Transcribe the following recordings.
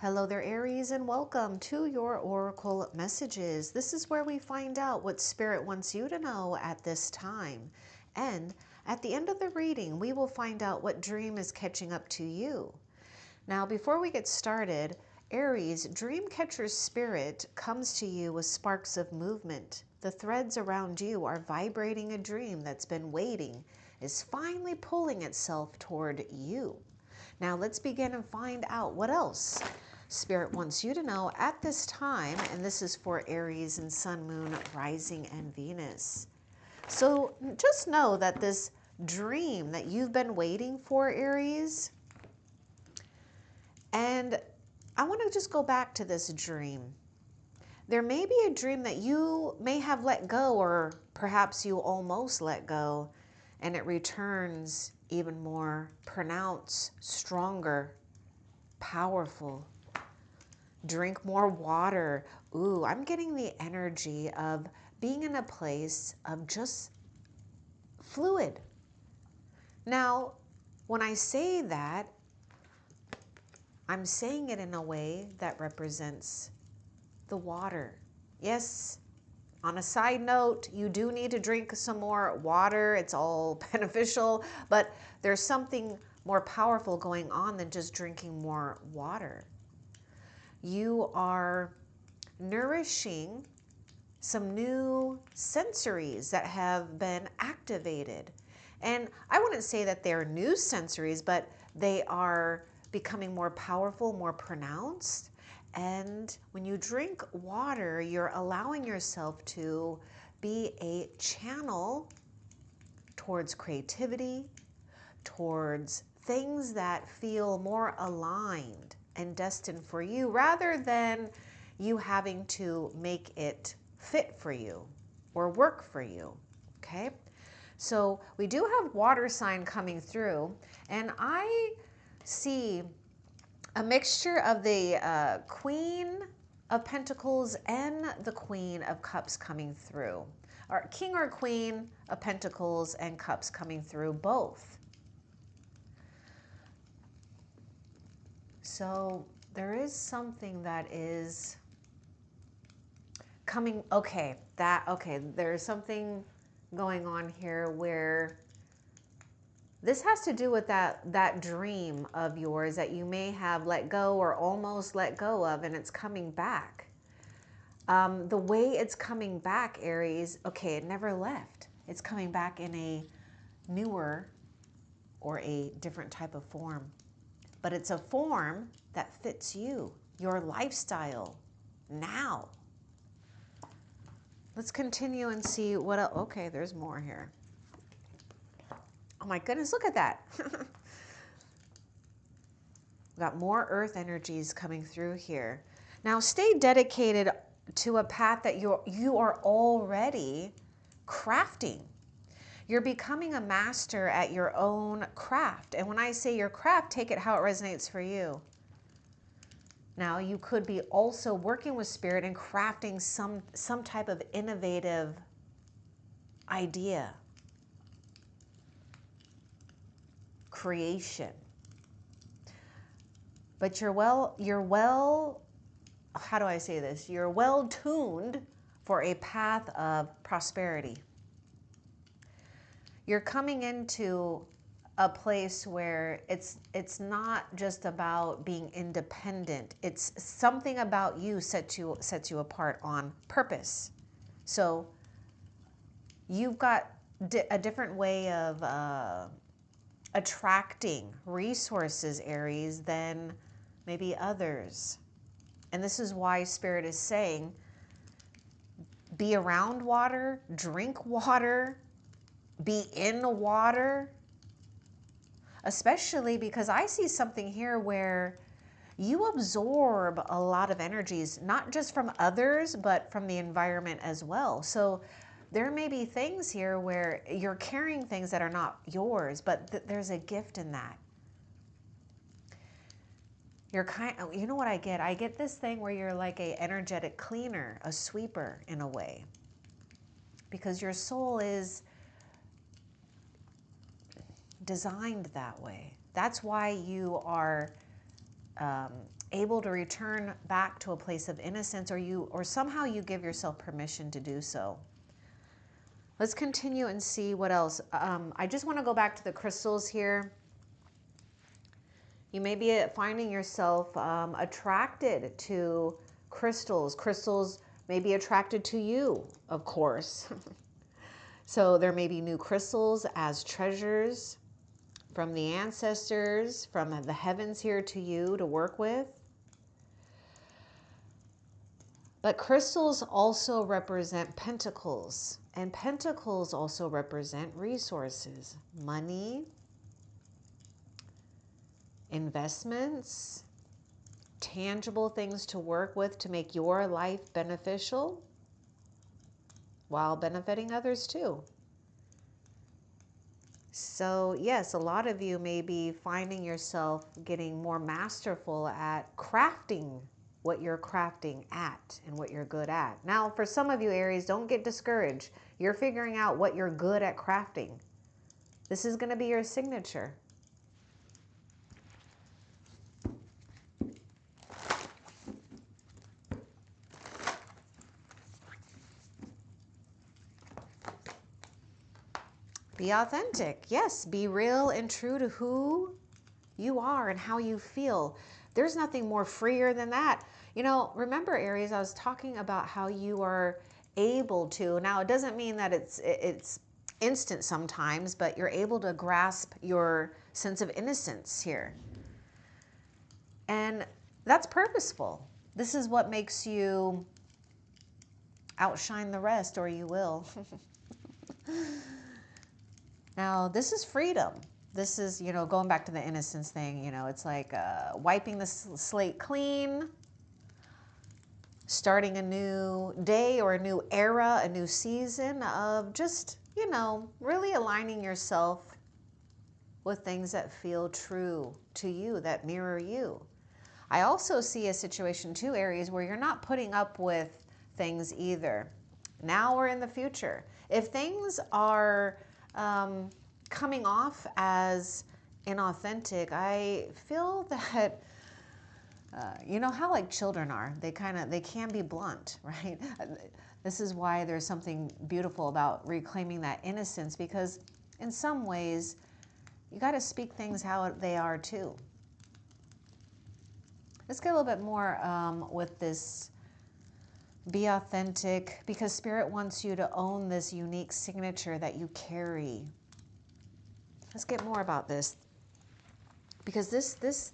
Hello there, Aries, and welcome to your Oracle messages. This is where we find out what Spirit wants you to know at this time. And at the end of the reading, we will find out what dream is catching up to you. Now, before we get started, Aries, Dreamcatcher's spirit comes to you with sparks of movement. The threads around you are vibrating a dream that's been waiting, is finally pulling itself toward you. Now let's begin and find out what else Spirit wants you to know at this time, and this is for Aries and Sun, Moon, Rising, and Venus. So just know that this dream that you've been waiting for, Aries, and I want to just go back to this dream. There may be a dream that you may have let go, or perhaps you almost let go, and it returns even more pronounced, stronger, powerful. Drink more water. Ooh, I'm getting the energy of being in a place of just fluid. Now, when I say that, I'm saying it in a way that represents the water. Yes, on a side note, you do need to drink some more water. It's all beneficial, but there's something more powerful going on than just drinking more water. You are nourishing some new sensories that have been activated. And I wouldn't say that they're new sensories, but they are becoming more powerful, more pronounced. And when you drink water, you're allowing yourself to be a channel towards creativity, towards things that feel more aligned and destined for you, rather than you having to make it fit for you or work for you. Okay, so we do have water sign coming through, and I see a mixture of the Queen of Pentacles and the Queen of Cups coming through, or King or Queen of Pentacles and Cups coming through, both. So there is something that is coming. Okay, there's something going on here where this has to do with that dream of yours that you may have let go or almost let go of, and it's coming back. The way it's coming back, Aries, okay, it never left. It's coming back in a newer or a different type of form. But it's a form that fits you, your lifestyle now. Let's continue and see what else. Okay, there's more here. Oh my goodness, look at that. We've got more earth energies coming through here. Now stay dedicated to a path that you are already crafting. You're becoming a master at your own craft. And when I say your craft, take it how it resonates for you. Now, you could be also working with Spirit and crafting some type of innovative idea, creation. But you're well, how do I say this? You're well tuned for a path of prosperity. You're coming into a place where it's not just about being independent. It's something about you sets you apart on purpose. So you've got a different way of attracting resources, Aries, than maybe others. And this is why Spirit is saying, be around water, drink water, be in water, especially because I see something here where you absorb a lot of energies, not just from others, but from the environment as well. So there may be things here where you're carrying things that are not yours, but there's a gift in that. You're you know what I get? I get this thing where you're like a energetic cleaner, a sweeper in a way, because your soul is designed that way. That's why you are able to return back to a place of innocence, or somehow you give yourself permission to do so. Let's continue and see what else. I just want to go back to the crystals here. You may be finding yourself attracted to crystals. Crystals may be attracted to you, of course. So there may be new crystals as treasures from the ancestors, from the heavens here to you to work with. But crystals also represent pentacles, and pentacles also represent resources, money, investments, tangible things to work with to make your life beneficial while benefiting others too. So yes, a lot of you may be finding yourself getting more masterful at crafting what you're crafting at and what you're good at. Now, for some of you, Aries, don't get discouraged. You're figuring out what you're good at crafting. This is going to be your signature. Be authentic. Yes, be real and true to who you are and how you feel. There's nothing more freer than that. You know, remember, Aries, I was talking about how you are able to. Now, it doesn't mean that it's instant sometimes, but you're able to grasp your sense of innocence here. And that's purposeful. This is what makes you outshine the rest, or you will. Now, this is freedom. This is, you know, going back to the innocence thing, you know, it's like wiping the slate clean, starting a new day or a new era, a new season of just, you know, really aligning yourself with things that feel true to you, that mirror you. I also see a situation too, Aries, where you're not putting up with things either, now or in the future. If things are coming off as inauthentic, I feel that you know how like children are, they can be blunt, right? This is why there's something beautiful about reclaiming that innocence, because in some ways you got to speak things how they are too. Let's get a little bit more with this. Be authentic, because Spirit wants you to own this unique signature that you carry. Let's get more about this, because this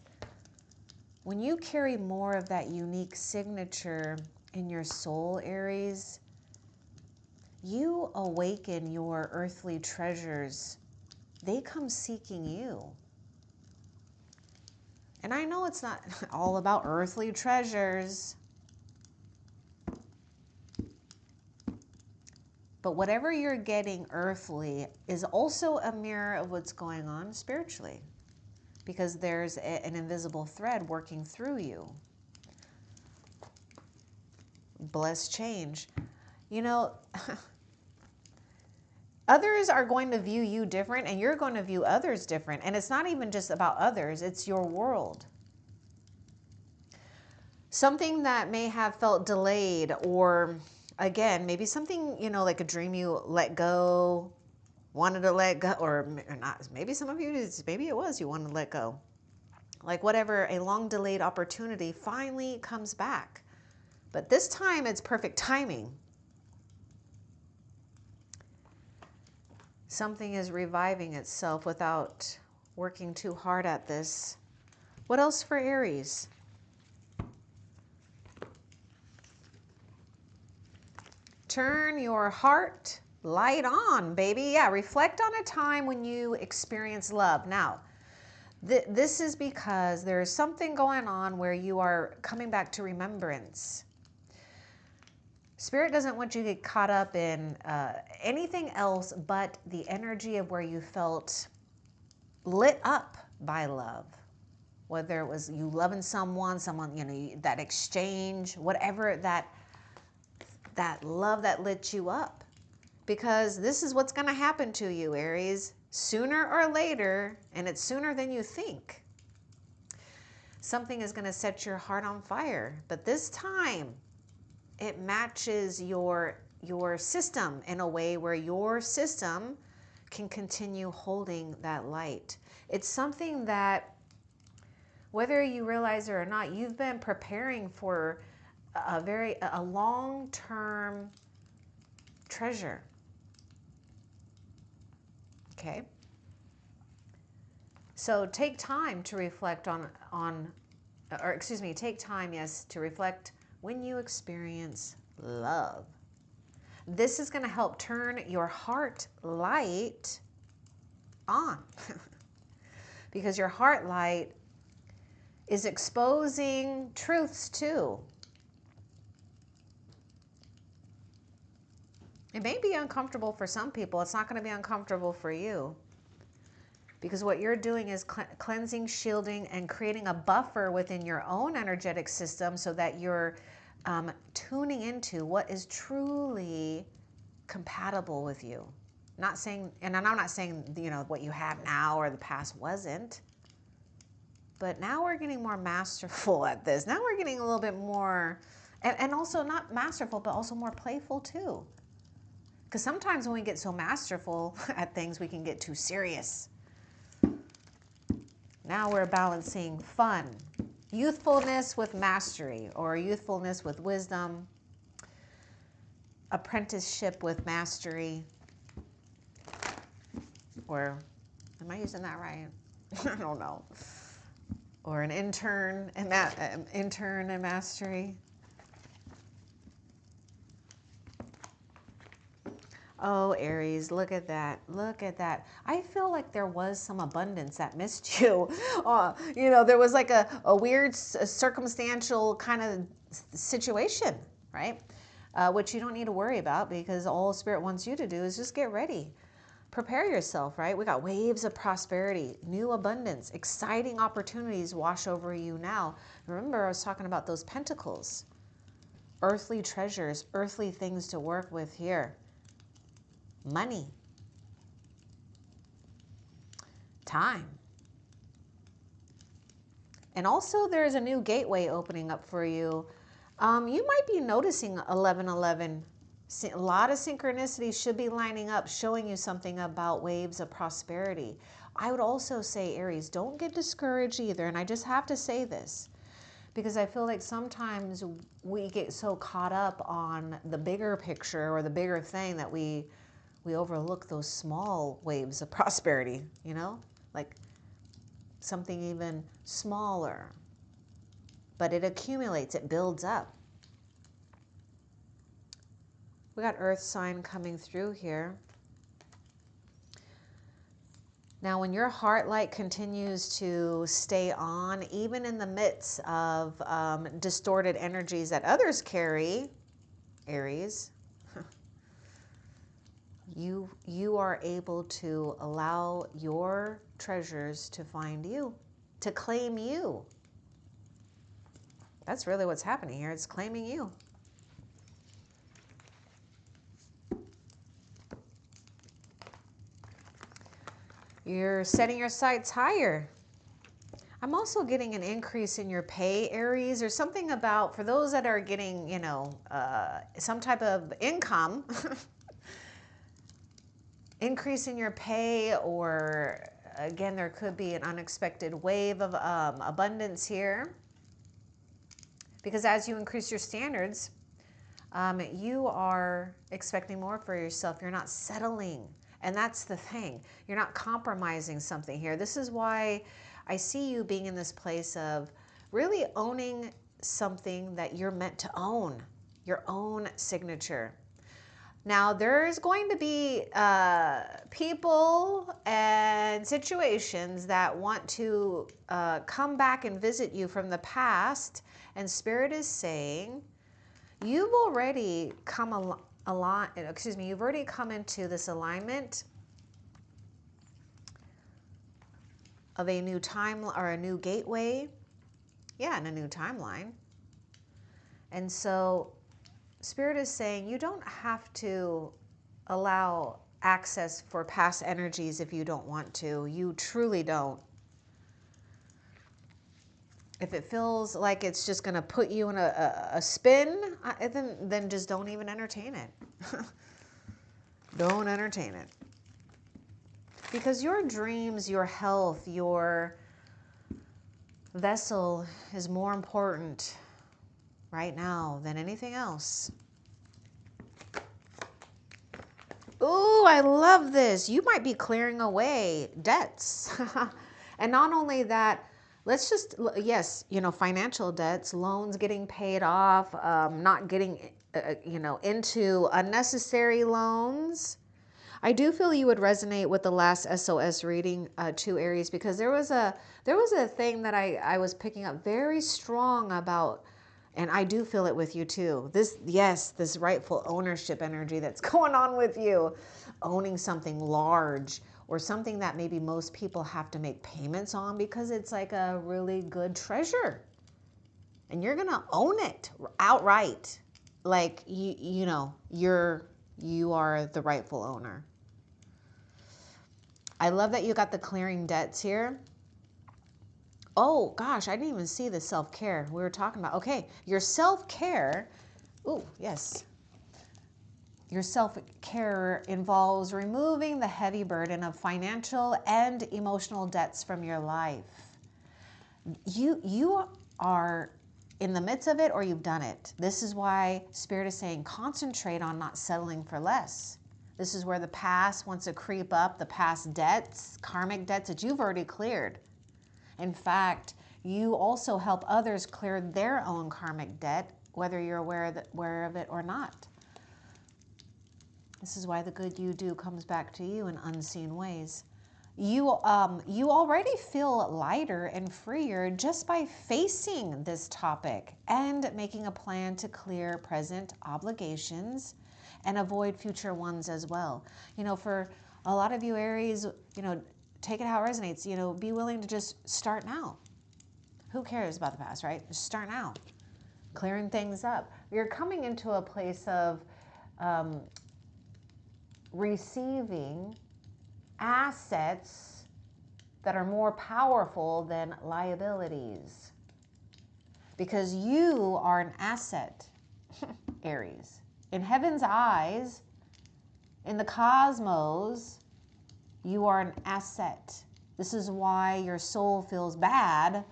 when you carry more of that unique signature in your soul, Aries, you awaken your earthly treasures. They come seeking you. And I know it's not all about earthly treasures, but whatever you're getting earthly is also a mirror of what's going on spiritually, because there's an invisible thread working through you. Bless change. You know, others are going to view you different, and you're going to view others different. And it's not even just about others, it's your world. Something that may have felt delayed, or again, maybe something, you know, like a dream you let go, wanted to let go, or not. Maybe some of you, maybe it was you wanted to let go. Like whatever, a long delayed opportunity finally comes back. But this time it's perfect timing. Something is reviving itself without working too hard at this. What else for Aries? Turn your heart light on, baby. Yeah, reflect on a time when you experienced love. Now, this is because there's something going on where you are coming back to remembrance. Spirit doesn't want you to get caught up in anything else but the energy of where you felt lit up by love. Whether it was you loving someone, you know, that exchange, whatever, that love that lit you up. Because this is what's going to happen to you, Aries, sooner or later, and it's sooner than you think. something is going to set your heart on fire. But this time, it matches your system in a way where your system can continue holding that light. It's something that, whether you realize it or not, you've been preparing for a long-term treasure. Okay? So take time to reflect take time, yes, to reflect when you experience love. This is going to help turn your heart light on because your heart light is exposing truths too. It may be uncomfortable for some people. It's not going to be uncomfortable for you. Because what you're doing is cleansing, shielding, and creating a buffer within your own energetic system so that you're tuning into what is truly compatible with you. Not saying, and I'm not saying, what you have now or the past wasn't. But now we're getting more masterful at this. Now we're getting a little bit more, and also not masterful, but also more playful too. Because sometimes when we get so masterful at things, we can get too serious. Now we're balancing fun, youthfulness with mastery, or youthfulness with wisdom, apprenticeship with mastery, or, am I using that right? I don't know. Or an intern and mastery. Oh, Aries, look at that. Look at that. I feel like there was some abundance that missed you. There was like a weird circumstantial kind of situation, right? Which you don't need to worry about because all Spirit wants you to do is just get ready. Prepare yourself, right? We got waves of prosperity, new abundance, exciting opportunities wash over you now. Remember, I was talking about those pentacles, earthly treasures, earthly things to work with here. Money, time. And also there's a new gateway opening up for you. You might be noticing 1111. A lot of synchronicities should be lining up, showing you something about waves of prosperity. I would also say, Aries, don't get discouraged either. And I just have to say this because I feel like sometimes we get so caught up on the bigger picture or the bigger thing that we overlook those small waves of prosperity, like something even smaller. But it accumulates, it builds up. We got Earth sign coming through here. Now, when your heart light continues to stay on, even in the midst of distorted energies that others carry, Aries, you are able to allow your treasures to find you, to claim you. That's really what's happening here. It's claiming you. You're setting your sights higher. I'm also getting an increase in your pay, Aries, or something about, for those that are getting, some type of income, increase in your pay, or again, there could be an unexpected wave of abundance here. Because as you increase your standards, you are expecting more for yourself. You're not settling. And that's the thing. You're not compromising something here. This is why I see you being in this place of really owning something that you're meant to own, your own signature. Now, there's going to be people and situations that want to come back and visit you from the past. And Spirit is saying, you've already come you've already come into this alignment of a new time or a new gateway. Yeah, and a new timeline. And so Spirit is saying you don't have to allow access for past energies if you don't want to. You truly don't. If it feels like it's just going to put you in a spin, then just don't even entertain it. Don't entertain it. Because your dreams, your health, your vessel is more important right now than anything else. Ooh, I love this. You might be clearing away debts. And not only that, let's just, yes, financial debts, loans getting paid off, not getting, into unnecessary loans. I do feel you would resonate with the last SOS reading, to Aries, because there was a thing that I was picking up very strong about, and I do feel it with you too. This rightful ownership energy that's going on with you, owning something large or something that maybe most people have to make payments on because it's like a really good treasure, and you're gonna own it outright, like you are the rightful owner. I love that you got the clearing debts here. Oh gosh, I didn't even see the self-care we were talking about. Okay, your self-care. Ooh, yes. Your self-care involves removing the heavy burden of financial and emotional debts from your life. You are in the midst of it, or you've done it. This is why Spirit is saying concentrate on not settling for less. This is where the past wants to creep up, the past debts, karmic debts that you've already cleared. In fact, you also help others clear their own karmic debt, whether you're aware of it or not. This is why the good you do comes back to you in unseen ways. You already feel lighter and freer just by facing this topic and making a plan to clear present obligations and avoid future ones as well. For a lot of you Aries, take it how it resonates. Be willing to just start now. Who cares about the past, right? Just start now. Clearing things up. You're coming into a place of receiving assets that are more powerful than liabilities. Because you are an asset, Aries. In heaven's eyes, in the cosmos, you are an asset. This is why your soul feels bad.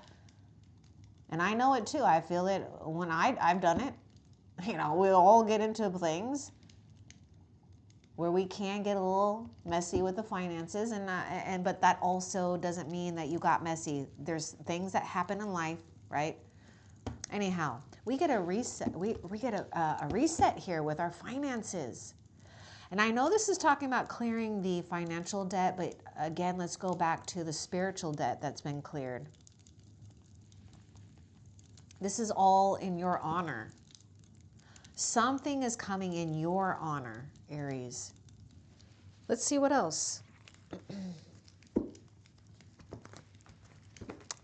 And I know it too. I feel it when I've done it. We all get into things where we can get a little messy with the finances, but that also doesn't mean that you got messy. There's things that happen in life, right? Anyhow, we get a reset. We get a reset here with our finances. And I know this is talking about clearing the financial debt, but again, let's go back to the spiritual debt that's been cleared. This is all in your honor. Something is coming in your honor, Aries. Let's see what else.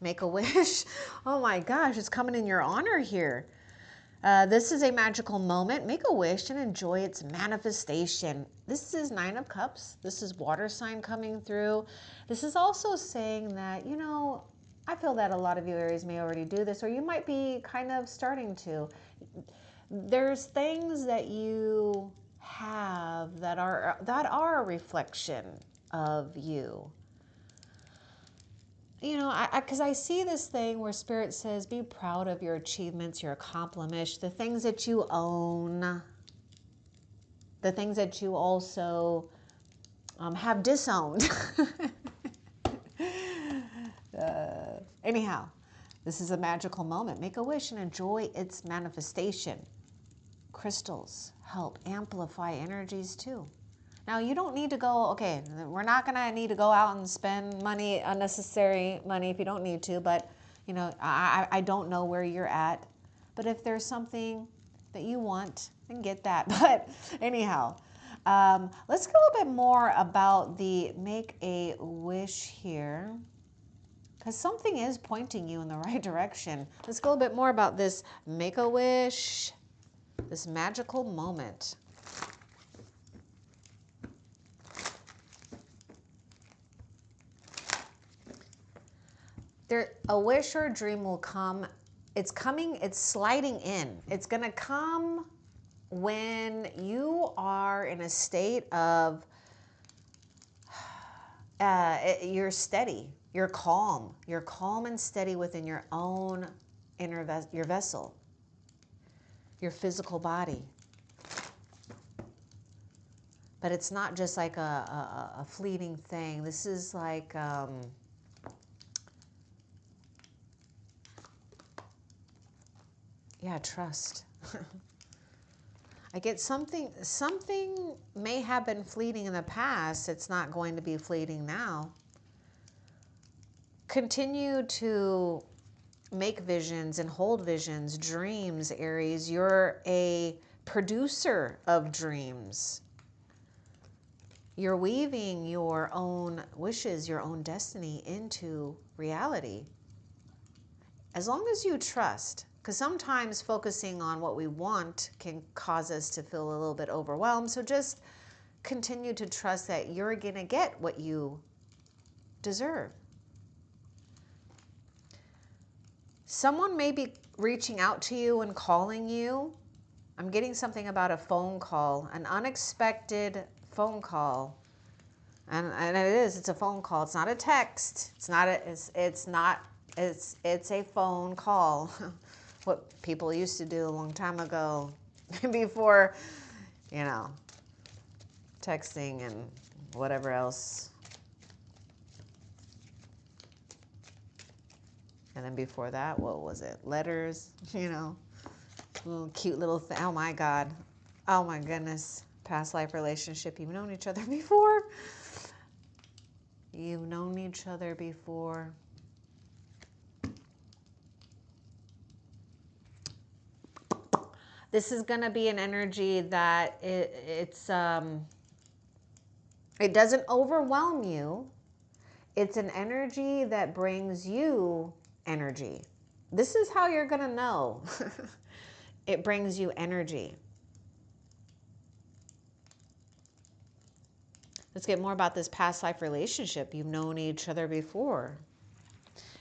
Make a wish. Oh my gosh, it's coming in your honor here. This is a magical moment. Make a wish and enjoy its manifestation. This is 9 of Cups. This is water sign coming through. This is also saying that, I feel that a lot of you Aries may already do this, or you might be kind of starting to. There's things that you have that are a reflection of you. Because I see this thing where Spirit says, be proud of your achievements, your accomplishments, the things that you own, the things that you also have disowned. Anyhow, this is a magical moment. Make a wish and enjoy its manifestation. Crystals help amplify energies too. Now, you don't need to go, okay, we're not going to need to go out and spend money, unnecessary money if you don't need to, but, I don't know where you're at. But if there's something that you want, then get that. But anyhow, let's get a little bit more about the make a wish here, because something is pointing you in the right direction. Let's go a little bit more about this make a wish, this magical moment. a wish or a dream will come. It's coming, it's sliding in. It's going to come when you are in a state of, you're steady, you're calm and steady within your own inner, your vessel, your physical body. But it's not just like a fleeting thing. This is like, yeah, trust. I get something may have been fleeting in the past. It's not going to be fleeting now. Continue to make visions and hold visions, dreams, Aries. You're a producer of dreams. You're weaving your own wishes, your own destiny into reality. As long as you trust, because sometimes focusing on what we want can cause us to feel a little bit overwhelmed. So just continue to trust that you're going to get what you deserve. Someone may be reaching out to you and calling you. I'm getting something about a phone call, an unexpected phone call. And it's a phone call. It's not a text. It's a phone call. What people used to do a long time ago before, texting and whatever else. And then before that, what was it? Letters, little cute little thing. Oh my God. Oh my goodness. Past life relationship. You've known each other before. You've known each other before. This is going to be an energy that it doesn't overwhelm you. It's an energy that brings you energy. This is how you're going to know. It brings you energy. Let's get more about this past life relationship. You've known each other before.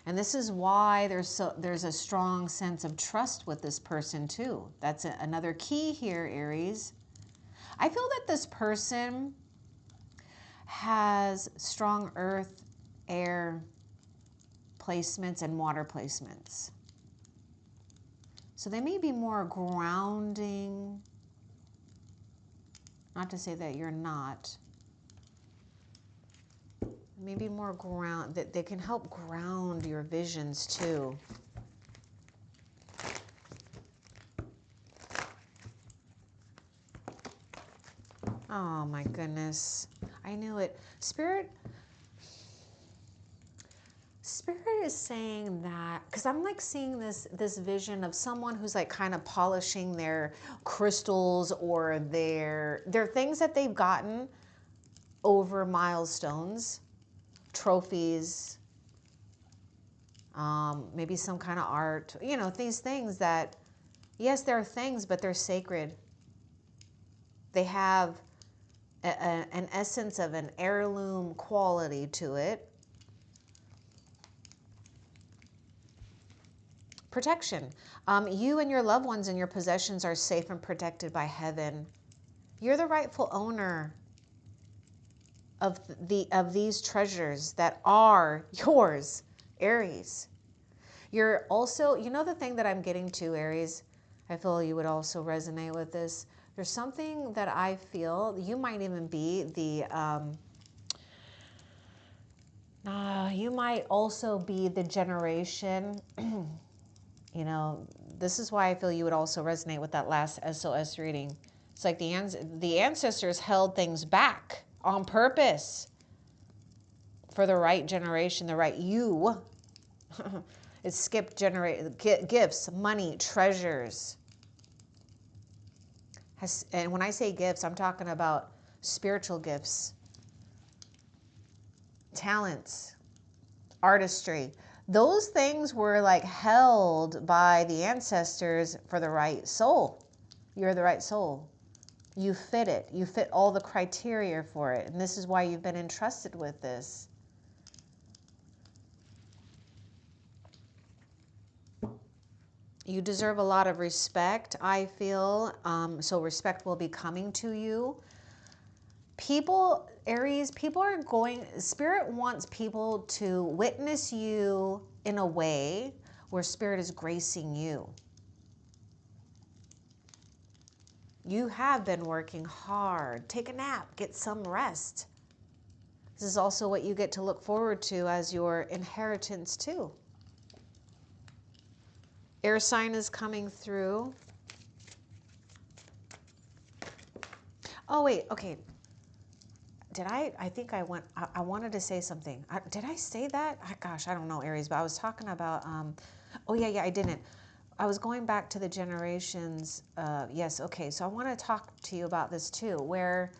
And this is why there's a strong sense of trust with this person too. That's another key here, Aries. I feel that this person has strong earth, air placements and water placements. So they may be more grounding. Not to say that you're not. Maybe more ground, that they can help ground your visions too. Oh my goodness. I knew it. Spirit is saying that, because I'm like seeing this vision of someone who's like kind of polishing their crystals or their things that they've gotten over milestones. Trophies, maybe some kind of art, these things that, yes, they're things, but they're sacred. They have an essence of an heirloom quality to it. Protection. You and your loved ones and your possessions are safe and protected by heaven. You're the rightful owner of these treasures that are yours, Aries. You're also, the thing that I'm getting to, Aries, I feel you would also resonate with this. There's something that I feel, you might even be you might also be the generation, this is why I feel you would also resonate with that last SOS reading. It's like the ancestors held things back on purpose for the right generation, the right you. It skipped gifts, money, treasures. And when I say gifts, I'm talking about spiritual gifts, talents, artistry. Those things were like held by the ancestors for the right soul. You're the right soul. You fit it. You fit all the criteria for it. And this is why you've been entrusted with this. You deserve a lot of respect, I feel. So respect will be coming to you. People, Aries, people are going, Spirit wants people to witness you in a way where Spirit is gracing you. You have been working hard. Take a nap, get some rest. This is also what you get to look forward to as your inheritance too. Air sign is coming through. Oh, wait, okay. Did I think I went, I wanted to say something. Did I say that? Gosh, I don't know, Aries, but I was talking about, oh yeah, I didn't. I was going back to the generations. Yes, okay, so I want to talk to you about this too, where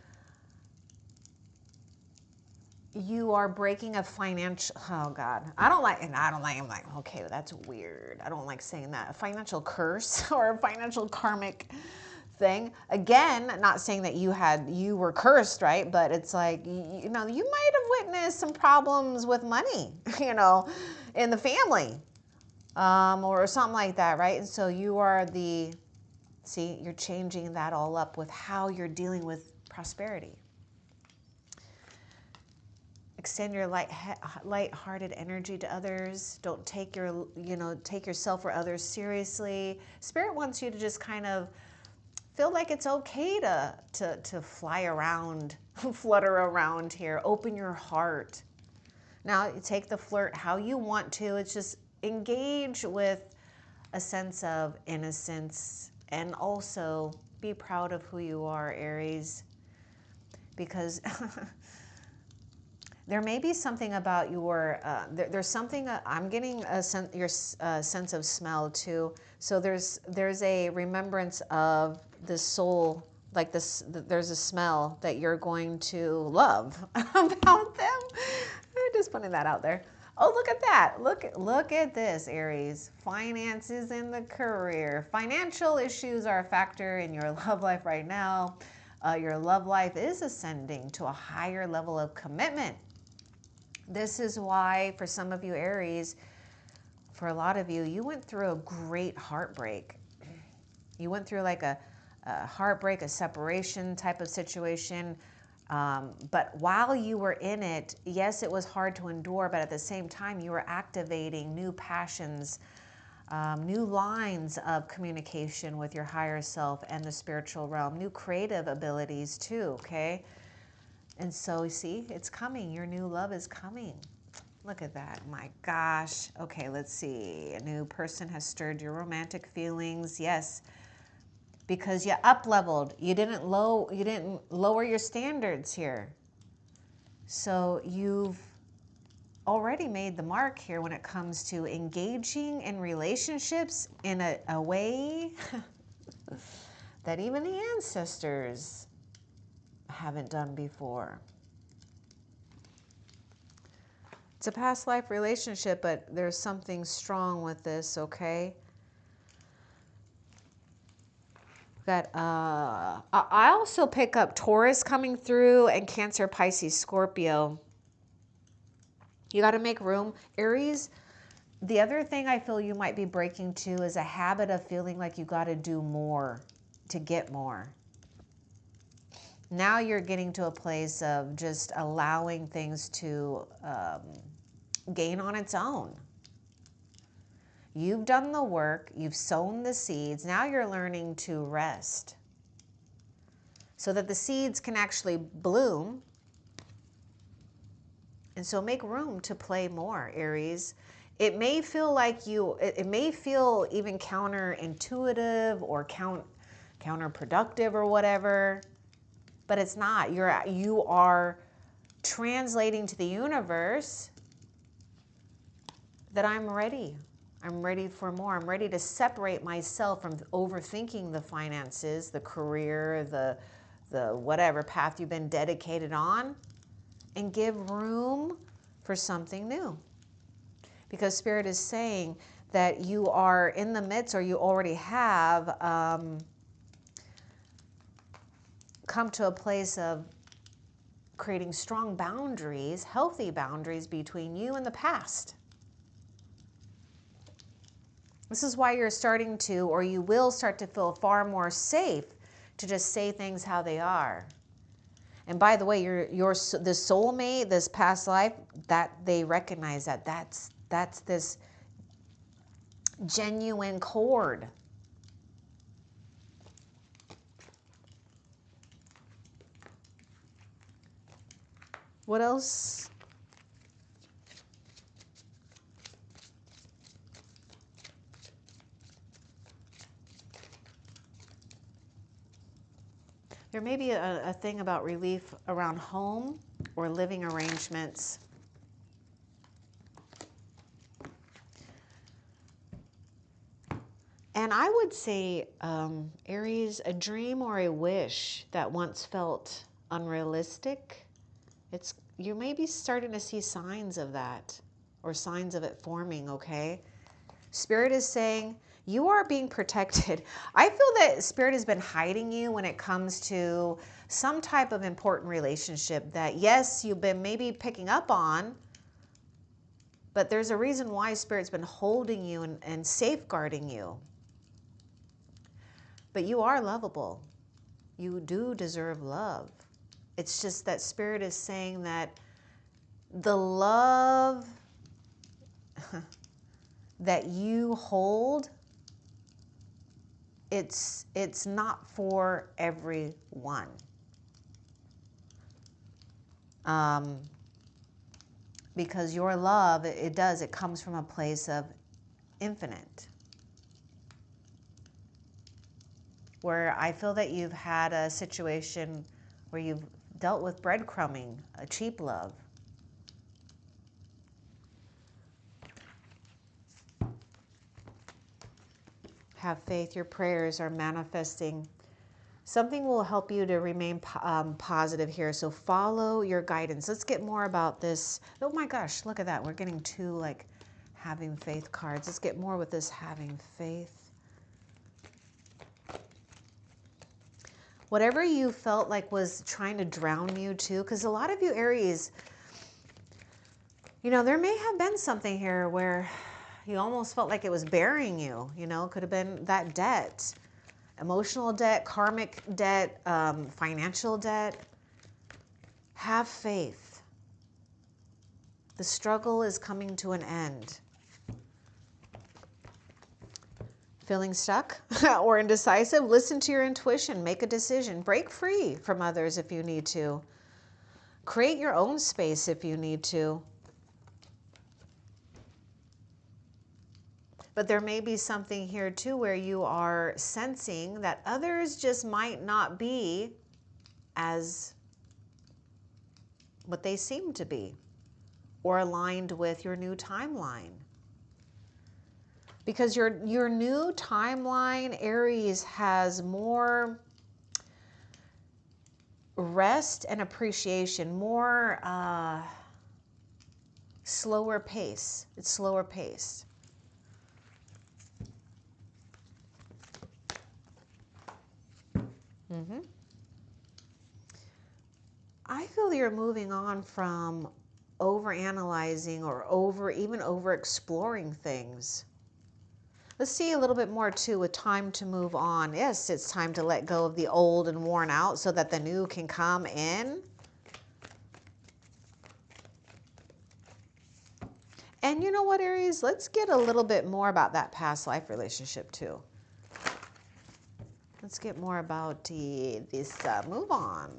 you are breaking a financial, oh God, I'm like, okay, that's weird. I don't like saying that. A financial curse or a financial karmic thing. Again, not saying that you were cursed, right? But it's like, you know, you might have witnessed some problems with money, you know, in the family, or something like that, right? And so you are see, you're changing that all up with how you're dealing with prosperity. Extend your light-hearted energy to others. Don't take take yourself or others seriously. Spirit wants you to just kind of feel like it's okay to fly around, flutter around here. Open your heart. Now, you take the flirt how you want to. It's just engage with a sense of innocence and also be proud of who you are, Aries, because there may be something about your, there's something, I'm getting your sense of smell too. So there's a remembrance of the soul, like this, there's a smell that you're going to love about them. I'm just putting that out there. Oh, look at that. Look at this, Aries. Finances in the career. Financial issues are a factor in your love life right now. Your love life is ascending to a higher level of commitment. This is why, for some of you, Aries, for a lot of you, you went through a great heartbreak. You went through like a heartbreak, a separation type of situation. But while you were in it, yes, it was hard to endure, but at the same time, you were activating new passions, new lines of communication with your higher self and the spiritual realm, new creative abilities too, okay? And so, see, it's coming. Your new love is coming. Look at that. My gosh. Okay, let's see. A new person has stirred your romantic feelings. Yes. Because you up-leveled. You didn't lower your standards here. So you've already made the mark here when it comes to engaging in relationships in a way that even the ancestors haven't done before. It's a past life relationship, but there's something strong with this, okay? Got, I also pick up Taurus coming through and Cancer, Pisces, Scorpio. You got to make room. Aries, the other thing I feel you might be breaking to is a habit of feeling like you got to do more to get more. Now you're getting to a place of just allowing things to gain on its own. You've done the work, you've sown the seeds, now you're learning to rest so that the seeds can actually bloom. And so make room to play more, Aries. It may feel like it may feel even counterintuitive or counterproductive or whatever, but it's not. You are translating to the universe that I'm ready. I'm ready for more. I'm ready to separate myself from overthinking the finances, the career, the whatever path you've been dedicated on, and give room for something new. Because Spirit is saying that you are in the midst, or you already have come to a place of creating strong boundaries, healthy boundaries between you and the past. This is why you're starting to, or you will start to feel far more safe to just say things how they are. And by the way, the soulmate, this past life, that they recognize that's this genuine cord. What else? There may be a thing about relief around home or living arrangements. And I would say, Aries, a dream or a wish that once felt unrealistic, you may be starting to see signs of that, or signs of it forming, okay? Spirit is saying, you are being protected. I feel that Spirit has been hiding you when it comes to some type of important relationship that, yes, you've been maybe picking up on, but there's a reason why Spirit's been holding you and safeguarding you. But you are lovable. You do deserve love. It's just that Spirit is saying that the love that you hold, it's not for everyone. Because your love, it comes from a place of infinite. Where I feel that you've had a situation where you've dealt with breadcrumbing, a cheap love. Have faith, your prayers are manifesting. Something will help you to remain positive here. So follow your guidance. Let's get more about this. Oh my gosh, look at that. We're getting two like having faith cards. Let's get more with this having faith. Whatever you felt like was trying to drown you too, because a lot of you Aries, you know, there may have been something here where you almost felt like it was burying you, you know, could have been that debt, emotional debt, karmic debt, financial debt. Have faith. The struggle is coming to an end. Feeling stuck or indecisive? Listen to your intuition. Make a decision. Break free from others if you need to. Create your own space if you need to. But there may be something here too where you are sensing that others just might not be as what they seem to be or aligned with your new timeline. Because your new timeline, Aries, has more rest and appreciation, more slower pace. It's slower paced. I feel you're moving on from overanalyzing or even over exploring things. Let's see a little bit more too with time to move on. Yes, it's time to let go of the old and worn out so that the new can come in. And you know what, Aries? Let's get a little bit more about that past life relationship too. Let's get more about this move on.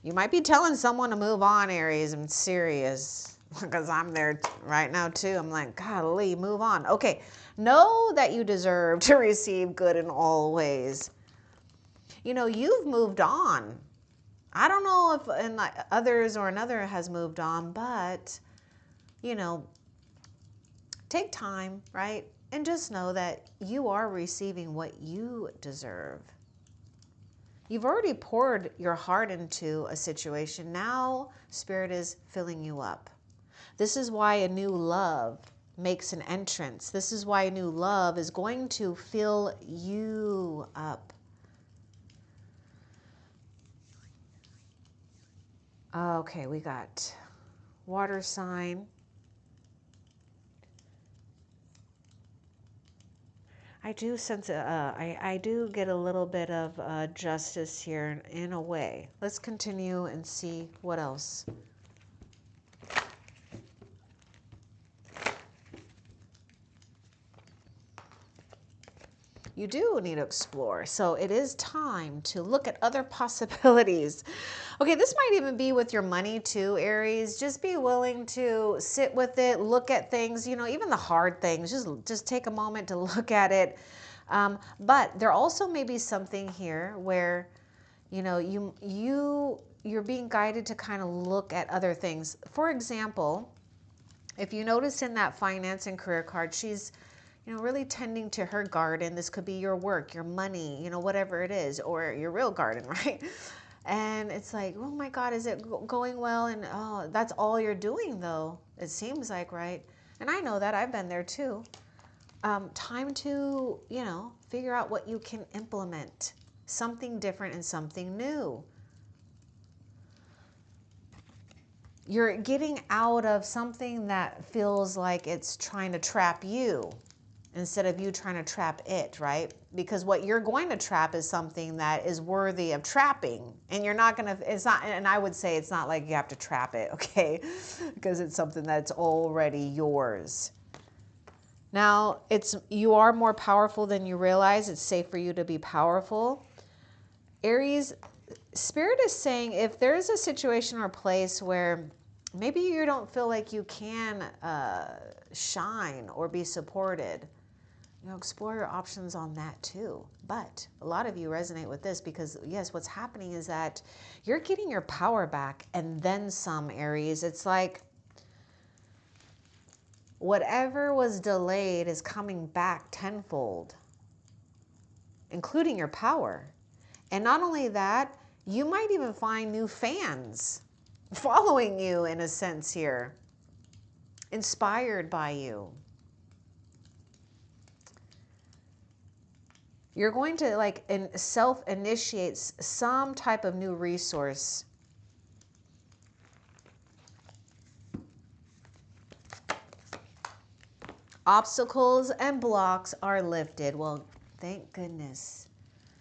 You might be telling someone to move on, Aries. I'm serious because I'm there right now too. I'm like, golly, move on. Okay, know that you deserve to receive good in all ways. You know, you've moved on. I don't know if others or another has moved on, but, you know, take time, right? And just know that you are receiving what you deserve. You've already poured your heart into a situation. Now, Spirit is filling you up. This is why a new love makes an entrance. This is why a new love is going to fill you up. Okay, we got water sign. I do sense, I do get a little bit of justice here in a way. Let's continue and see what else. You do need to explore. So it is time to look at other possibilities. Okay, this might even be with your money too, Aries. Just be willing to sit with it, look at things, you know, even the hard things. Just take a moment to look at it. But there also may be something here where, you know, you're being guided to kind of look at other things. For example, if you notice in that finance and career card, she's, you know, really tending to her garden. This could be your work, your money, you know, whatever it is, or your real garden, right? And it's like, oh my God, is it going well? And oh, that's all you're doing though. It seems like, right? And I know that, I've been there too. Time to, you know, figure out what you can implement. Something different and something new. You're getting out of something that feels like it's trying to trap you instead of you trying to trap it, right? Because what you're going to trap is something that is worthy of trapping. And you're not going to, it's not, and I would say it's not like you have to trap it, okay? Because it's something that's already yours. Now, you are more powerful than you realize. It's safe for you to be powerful. Aries, Spirit is saying if there's a situation or place where maybe you don't feel like you can shine or be supported, you know, explore your options on that too. But a lot of you resonate with this because, yes, what's happening is that you're getting your power back and then some, Aries. It's like whatever was delayed is coming back tenfold, including your power. And not only that, you might even find new fans following you in a sense here, inspired by you. You're going to like self-initiate some type of new resource. Obstacles and blocks are lifted. Well, thank goodness.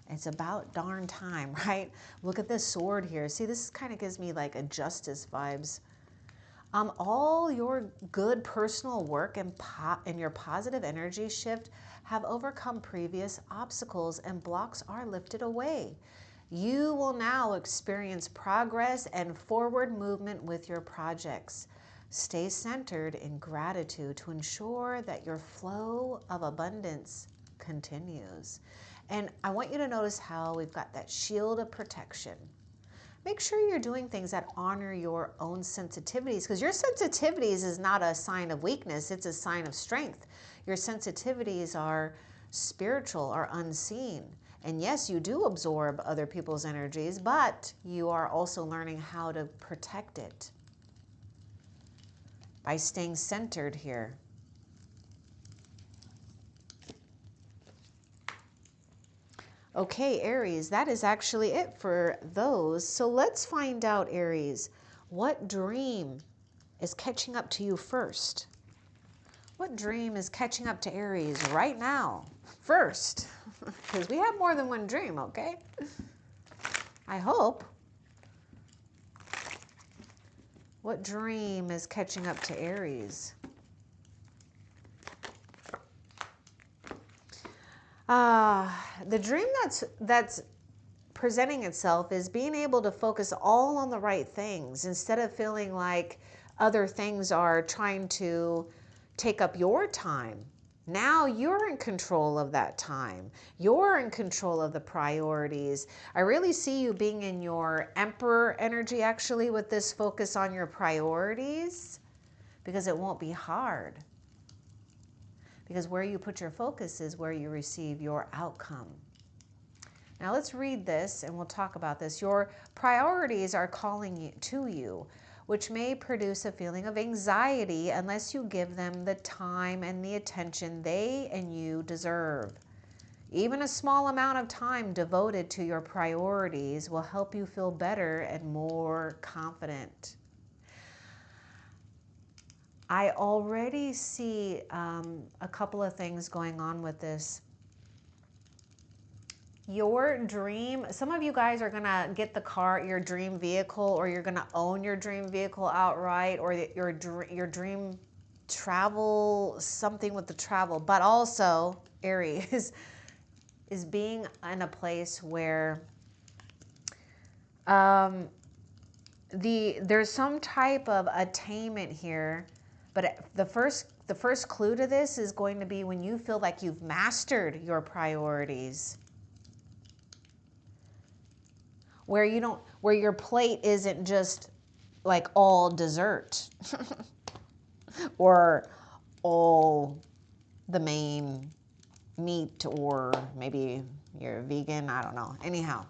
It's about darn time, right? Look at this sword here. See, this kind of gives me like a justice vibes. All your good personal work and your positive energy shift have overcome previous obstacles and blocks are lifted away. You will now experience progress and forward movement with your projects. Stay centered in gratitude to ensure that your flow of abundance continues. And I want you to notice how we've got that shield of protection. Make sure you're doing things that honor your own sensitivities, because your sensitivities is not a sign of weakness, it's a sign of strength. Your sensitivities are spiritual, are unseen. And yes, you do absorb other people's energies, but you are also learning how to protect it by staying centered here. Okay, Aries, that is actually it for those. So let's find out, Aries, what dream is catching up to you first? What dream is catching up to Aries right now, first? Because we have more than one dream, okay? I hope. What dream is catching up to Aries? The dream that's presenting itself is being able to focus all on the right things instead of feeling like other things are trying to take up your time. Now you're in control of that time. You're in control of the priorities. I really see you being in your Emperor energy actually with this focus on your priorities, because it won't be hard. Because where you put your focus is where you receive your outcome. Now let's read this and we'll talk about this. Your priorities are calling to you, which may produce a feeling of anxiety unless you give them the time and the attention they and you deserve. Even a small amount of time devoted to your priorities will help you feel better and more confident. I already see a couple of things going on with this. Your dream, some of you guys are gonna get the car, your dream vehicle, or you're gonna own your dream vehicle outright, or your dream travel, something with the travel. But also, Aries is being in a place where there's some type of attainment here, but the first clue to this is going to be when you feel like you've mastered your priorities, where your plate isn't just like all dessert or all the main meat, or maybe you're vegan, I don't know. Anyhow,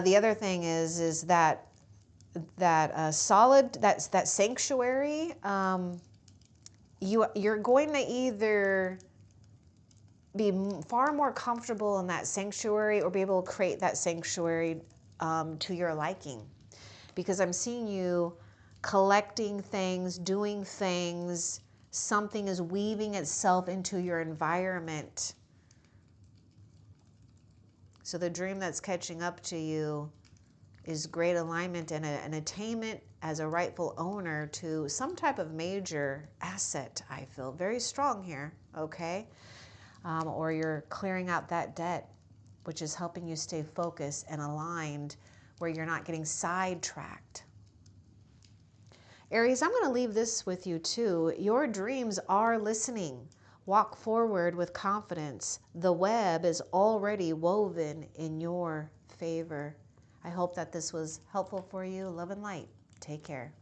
the other thing is that solid, that sanctuary, you're going to either be far more comfortable in that sanctuary or be able to create that sanctuary to your liking. Because I'm seeing you collecting things, doing things, something is weaving itself into your environment. So the dream that's catching up to you is great alignment and an attainment as a rightful owner to some type of major asset. I feel very strong here, okay? Or you're clearing out that debt, which is helping you stay focused and aligned, where you're not getting sidetracked. Aries, I'm going to leave this with you too. Your dreams are listening. Walk forward with confidence. The web is already woven in your favor. I hope that this was helpful for you. Love and light. Take care.